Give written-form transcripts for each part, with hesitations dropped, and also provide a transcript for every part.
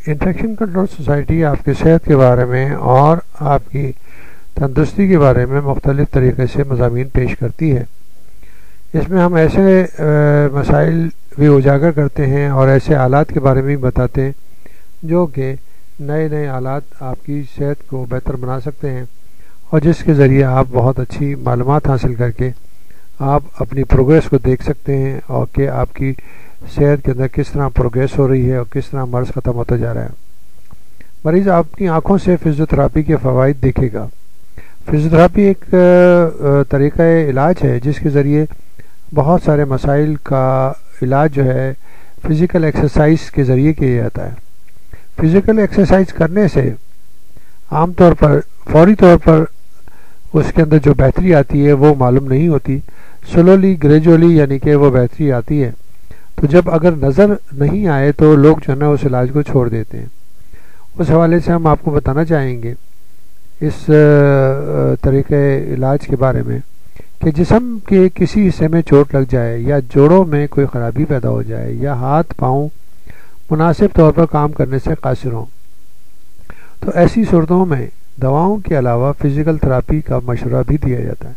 Infection control society آپ کی صحت کے بارے میں اور آپ کی تندرستی کے بارے میں مختلف طریقے سے مضامین پیش کرتی ہے۔ اس میں ہم ایسے مسائل بھی اجاگر کرتے ہیں اور ایسے آلات کے بارے میں بھی بتاتے ہیں جو کہ نئے آلات آپ کی صحت کو بہتر بنا سکتے ہیں اور جس کے ذریعے آپ بہت اچھی معلومات حاصل کر کے آپ اپنی پروگریس کو دیکھ سکتے ہیں اور کہ آپ کی صحت کے اندر کس طرح پروگریس ہو رہی ہے اور کس طرح مرض ختم ہوتا جا رہا ہے۔ مریض اپنی آنکھوں سے فزیوتھراپی کے فوائد دیکھے گا۔ فزیوتھراپی ایک طریقہ علاج ہے جس کے ذریعے بہت سارے مسائل کا علاج جو ہے فزیکل ایکسرسائز کے ذریعے کیا جاتا ہے۔ فزیکل ایکسرسائز کرنے سے عام طور پر فوری طور پر اس کے اندر جو بہتری آتی ہے وہ معلوم نہیں ہوتی، سلولی گریجولی یعنی کہ وہ بہتری آتی ہے۔ تو جب اگر نظر نہیں آئے تو لوگ جو ہے نا اس علاج کو چھوڑ دیتے ہیں۔ اس حوالے سے ہم آپ کو بتانا چاہیں گے اس طریقے علاج کے بارے میں کہ جسم کے کسی حصے میں چوٹ لگ جائے یا جوڑوں میں کوئی خرابی پیدا ہو جائے یا ہاتھ پاؤں مناسب طور پر کام کرنے سے قاصر ہوں، تو ایسی صورتوں میں دواؤں کے علاوہ فزیکل تھراپی کا مشورہ بھی دیا جاتا ہے۔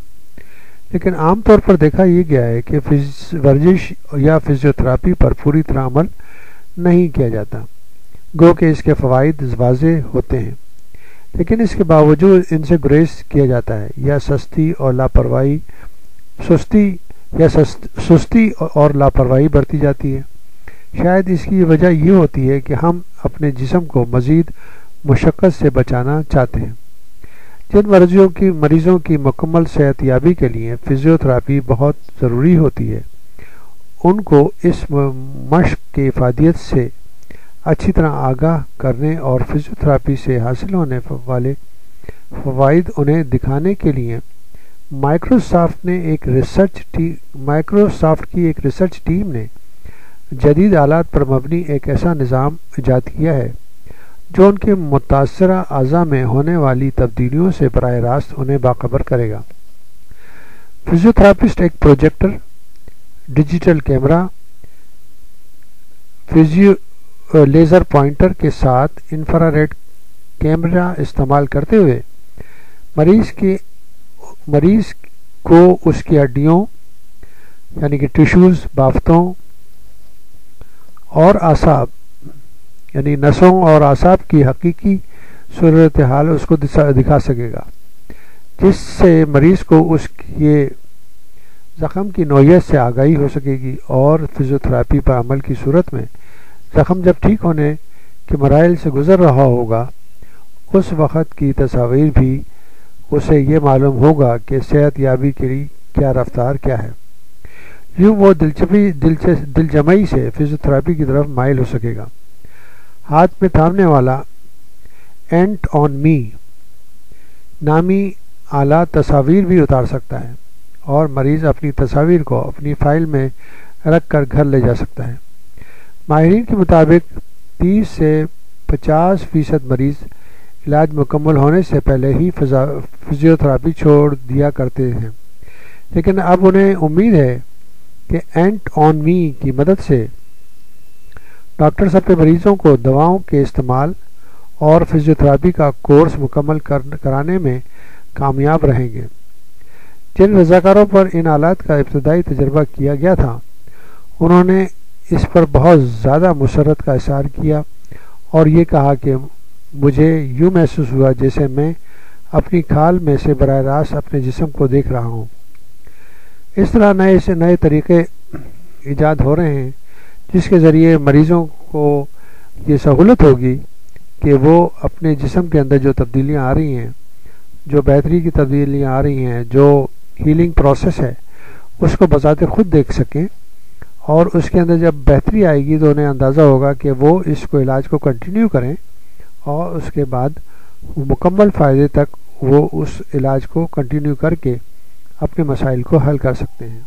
لیکن عام طور پر دیکھا یہ گیا ہے کہ ورزش یا فزیوتھراپی پر پوری طرح عمل نہیں کیا جاتا، گو کہ اس کے فوائد واضح ہوتے ہیں، لیکن اس کے باوجود ان سے گریز کیا جاتا ہے یا سستی اور لاپرواہی برتی جاتی ہے۔ شاید اس کی وجہ یہ ہوتی ہے کہ ہم اپنے جسم کو مزید مشقت سے بچانا چاہتے ہیں۔ جن مریضوں کی مکمل صحت یابی کے لیے فزیوتھراپی بہت ضروری ہوتی ہے، ان کو اس مشق کی افادیت سے اچھی طرح آگاہ کرنے اور فزیوتھراپی سے حاصل ہونے والے فوائد انہیں دکھانے کے لیے مائکروسافٹ کی ایک ریسرچ ٹیم نے جدید آلات پر مبنی ایک ایسا نظام ایجاد کیا ہے جو ان کے متاثرہ اعضاء میں ہونے والی تبدیلیوں سے براہ راست انہیں باخبر کرے گا۔ فزیوتھراپسٹ ایک projector, digital camera, laser pointer کے ساتھ انفراریڈ کیمرہ استعمال کرتے ہوئے مریض کو اس کی ہڈیوں یعنی کہ ٹیشوز، بافتوں اور اعصاب یعنی نسوں اور اعصاب کی حقیقی صورتحال اس کو دکھا سکے گا، جس سے مریض کو اس کے زخم کی نوعیت سے آگاہی ہو سکے گی اور فزیوتھراپی پر عمل کی صورت میں زخم جب ٹھیک ہونے کے مراحل سے گزر رہا ہوگا اس وقت کی تصاویر بھی اسے یہ معلوم ہوگا کہ صحت یابی کے لیے کیا رفتار کیا ہے۔ یوں وہ دل جمعی سے فزیوتھراپی کی طرف مائل ہو سکے گا۔ ہاتھ میں تھامنے والا اینٹ آن می نامی آلہ تصاویر بھی اتار سکتا ہے اور مریض اپنی تصاویر کو اپنی فائل میں رکھ کر گھر لے جا سکتا ہے۔ ماہرین کے مطابق 30 سے 50% مریض علاج مکمل ہونے سے پہلے ہی فزیوتھراپی چھوڑ دیا کرتے ہیں، لیکن اب انہیں امید ہے کہ اینٹ آن می کی مدد سے ڈاکٹرز اپنے مریضوں کو دواؤں کے استعمال اور فزیوتھراپی کا کورس مکمل کرانے میں کامیاب رہیں گے۔ جن رضاکاروں پر ان آلات کا ابتدائی تجربہ کیا گیا تھا انہوں نے اس پر بہت زیادہ مسرت کا اظہار کیا اور یہ کہا کہ مجھے یوں محسوس ہوا جیسے میں اپنی کھال میں سے براہ راست اپنے جسم کو دیکھ رہا ہوں۔ اس طرح نئے طریقے ایجاد ہو رہے ہیں جس کے ذریعے مریضوں کو یہ سہولت ہوگی کہ وہ اپنے جسم کے اندر جو تبدیلیاں آ رہی ہیں، جو بہتری کی تبدیلیاں آ رہی ہیں، جو ہیلنگ پروسیس ہے اس کو بذات خود دیکھ سکیں اور اس کے اندر جب بہتری آئے گی تو انہیں اندازہ ہوگا کہ وہ اس کو علاج کو کنٹینیو کریں اور اس کے بعد مکمل فائدے تک وہ اس علاج کو کنٹینیو کر کے اپنے مسائل کو حل کر سکتے ہیں۔